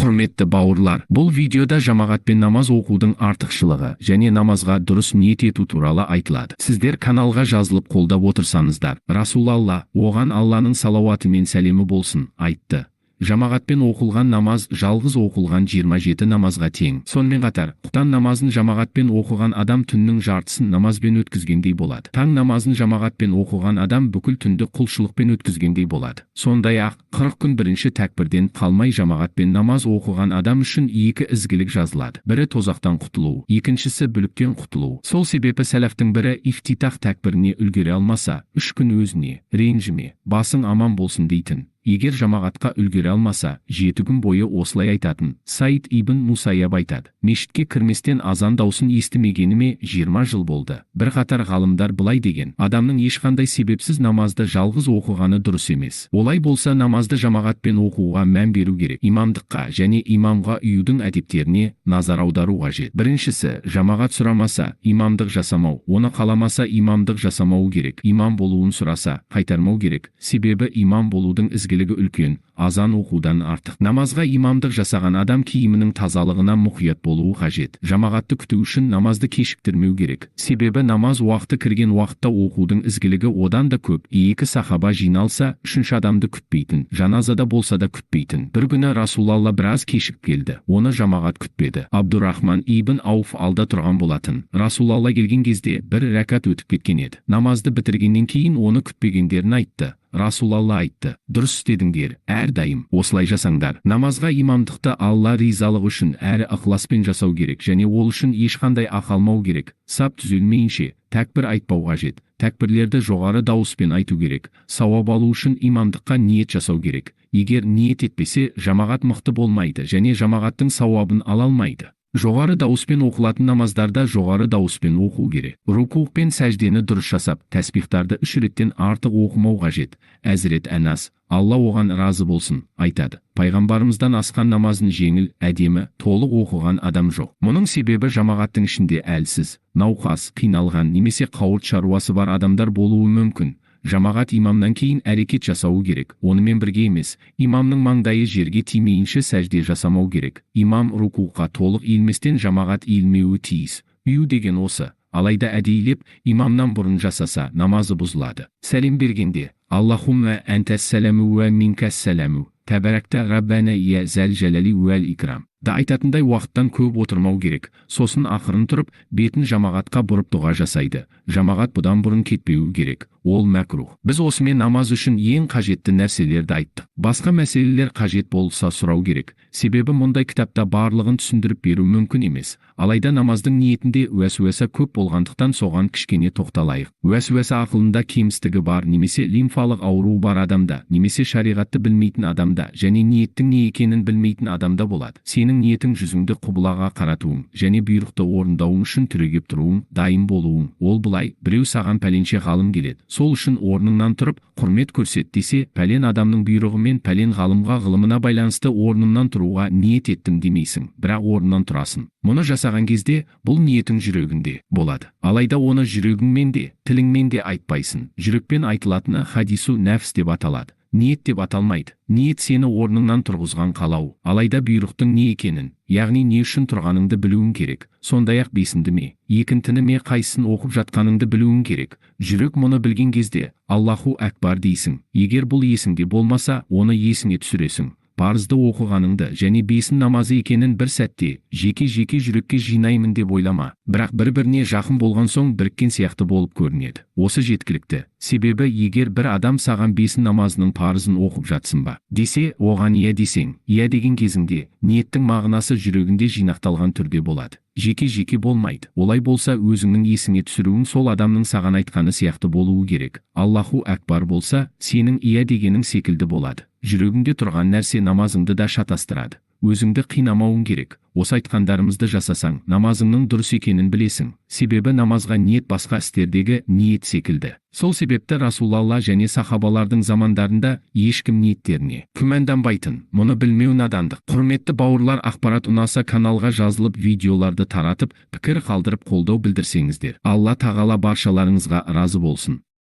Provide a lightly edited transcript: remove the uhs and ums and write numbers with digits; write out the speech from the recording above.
Құрметті бауырлар, бұл видеода жамағатпен намаз оқудың артықшылығы және намазға дұрыс ниет ету туралы айтылады. Сіздер каналға жазылып қолдап отырсаңыздар, Расулалла, оған Алланың салауаты мен сәлемі болсын, айтты. Жамағатпен оқылған намаз жалғыз оқылған 27 намазға тең. Сонымен қатар, құптан намазын жамағатпен оқыған адам түннің жартысын намазбен өткізгендей болады. Таң намазын жамағатпен оқыған адам бүкіл түнді құлшылықпен өткізгендей болады. Сондай-ақ 40 күн бірінші тәкбірден қалмай жамағатпен намаз оқыған адам үшін екі ізгілік жазылады. Бірі тозақтан құтылу, екіншісі бүліктен құтылу. Сол себебі сәләфтің бірі ифтитах тәкбіріне үлгере алмаса, 3 күн өзіне, ренжіме, басың аман болсын дейтін. Егер жамағатқа үлгере алмаса, 7 күн бойы осылай айтатын. Саид ибн Мусайяб айтады. Мешітке кірместен азан даусын естімегеніме 20 жыл болды. Бір қатар ғалымдар былай деген: адамның ешқандай себепсіз намазды жалғыз оқығаны дұрыс емес. Олай болса намазды жамағатпен оқуға мән беру керек. Имамдыққа және имамға ұюдың әдептеріне назар аудару қажет. Біріншісі, жамағат сұрамаса, имамдық жасамау. Оны қаламаса, имамдық жасамау керек. Имам болуын сұраса, қайтармау керек. Себебі имам болудың ізгілігі үлкен, азан оқудан артық. Намазға имамдық жасаған адам киімінің тазалығына мұқият болуы қажет. Жамағатты күту үшін намазды кешіктірмеу керек. Себебі намаз уақыты кірген уақытта оқудың ізгілігі одан да көп. 2 сахаба жиналса, 3 адамды күтпейтін, жаназада болса да күтпейтін. Bir күні Расулалла біраз кешіп келді. Оны жамағат күтпеді. Абдурахман ибн Ауф алда тұрған болатын. Расулалла келген кезде бір рәкат өтіп кеткен еді. Намазды бітіргеннен кейін оны күтпегендерін айтты. Расулалла айтты: дұрыс істедіңдер, әрдайым осылай жасаңдар. Намазға имамдықты Алла ризалығы үшін әрі ықыласпен жасау керек және ол үшін ешқандай ақалмау керек. Сап түзелмейінше тәкбір айтпау қажет. Тәкбірлерді жоғары дауыспен айту керек. Сауап алу үшін имамдыққа ниет жасау керек. Егер ниет етпесе, жамағат мықты болмайды және жамағаттың сауабын ала алмайды. Жоғары дауыспен оқылатын намаздарда жоғары дауыспен оқу керек. Рукух пен сәждені дұрыс жасап, тәсбихтарды 3 реттен артық оқымау қажет. Әзірет Әнас, Алла оған разы болсын, айтады: пайғамбарымыздан асқан намазын жеңіл, әдемі, толық оқыған адам жоқ. Мұның себебі жамағаттың ішінде әлсіз, науқас, қиналған немесе қауырт шаруасы бар адамдар болуы мүмкін. Жамағат имамнан кейін әрекет жасауы керек. Онымен бірге емес, имамның маңдайы жерге тимейінше сәжде жасамау керек. Имам рукуға толық иілместен жамағат иілмеуі тиіс. Үю деген осы. Алайда әдейілеп имамнан бұрын жасаса, намазы бұзылады. Сәлем бергенде: Аллахумма әнтәс сәләму уә минкәс сәләму, тәбәрәкті раббәнә я зәл жәләли уәл икрам да айтатындай уақыттан көп отырмау керек. Сосын ақырын тұрып, бетін жамағатқа бұрып дұға жасайды. Жамағат бұдан бұрын кетпеуі керек. Ол мәкрух. Біз осымен намаз үшін ең қажетті нәрселерді айттық. Басқа мәселелер қажет болса сұрау керек. Себебі мұндай кітапта барлығын түсіндіріп беру мүмкін емес. Алайда намаздың ниетінде уәсуәса көп болғандықтан соған кішкене тоқталайық. Уәсуәса ақылында кемістігі бар немесе лимфалық ауруы бар адамда, немесе шариғатты білмейтін адамда және ниеттің не екенін білмейтін адамда болады. Сенің ниетің жүзіңді құбылаға қаратуың және бұйрықты орындауың үшін түрегеп тұруың, дайын болуың. Ол былай: біреу саған пәленше ғалым келеді. Сол үшін орныңнан тұрып, құрмет көрсет десе, пәлен адамның бұйрығымен пәлен ғалымға ғылымына байланысты орнымнан тұруға ниет еттім демейсің, бірақ орнынан тұрасың. Мұны жасаған кезде бұл ниетің жүрегінде болады. Алайда оны жүрегіңмен де, тіліңмен де айтпайсың. Жүрекпен айтылатыны хадису нәфс деп аталады. Ниет деп аталмайды. Ниет сені орныңнан тұрғызған қалау. Алайда бұйрықтың не екенін, яғни не үшін тұрғаныңды білуің керек. Сондай-ақ бесінді ме, екінтіні ме, қайсысын оқып жатқаныңды білуің керек. Жүрек мұны білген кезде Аллаху әкбар дейсің. Егер бұл есіңде болмаса, оны есіңе түсіресің. Парызды оқығаныңды және бесін намазы екенін бір сәтте жеке-жеке жүрекке жинаймын деп ойлама. Бірақ бір-біріне жақын болған соң біріккен сияқты болып көрінеді. Осы жеткілікті. Себебі егер бір адам саған бесін намазының парызын оқып жатсын ба десе, оған иә десең, иә деген кезіңде ниеттің мағынасы жүрегінде жинақталған түрде болады. Жеке-жеке болмайды. Олай болса өзіңнің есіңе түсіруің сол адамның саған айтқаны сияқты болуы керек. Аллаху әкбар болса, сенің иә дегенің секілді болады. Жүрегіңде тұрған нәрсе намазыңды да шатастырады. Өзіңді қинамауың керек. Осы айтқандарымызды жасасаң, намазыңның дұрыс екенін білесің. Себебі намазға ниет басқа істердегі ниет секілді. Сол себепті Расулалла және сахабалардың замандарында ешкім ниеттеріне күмәнданбайтын. Мұны білмеу надандық. Құрметті бауырлар, ақпарат ұнаса каналға жазылып, видеоларды таратып, пікір қалдырып қолдау білдірсеңіздер. Алла тағала баршаларыңызға разы болсын.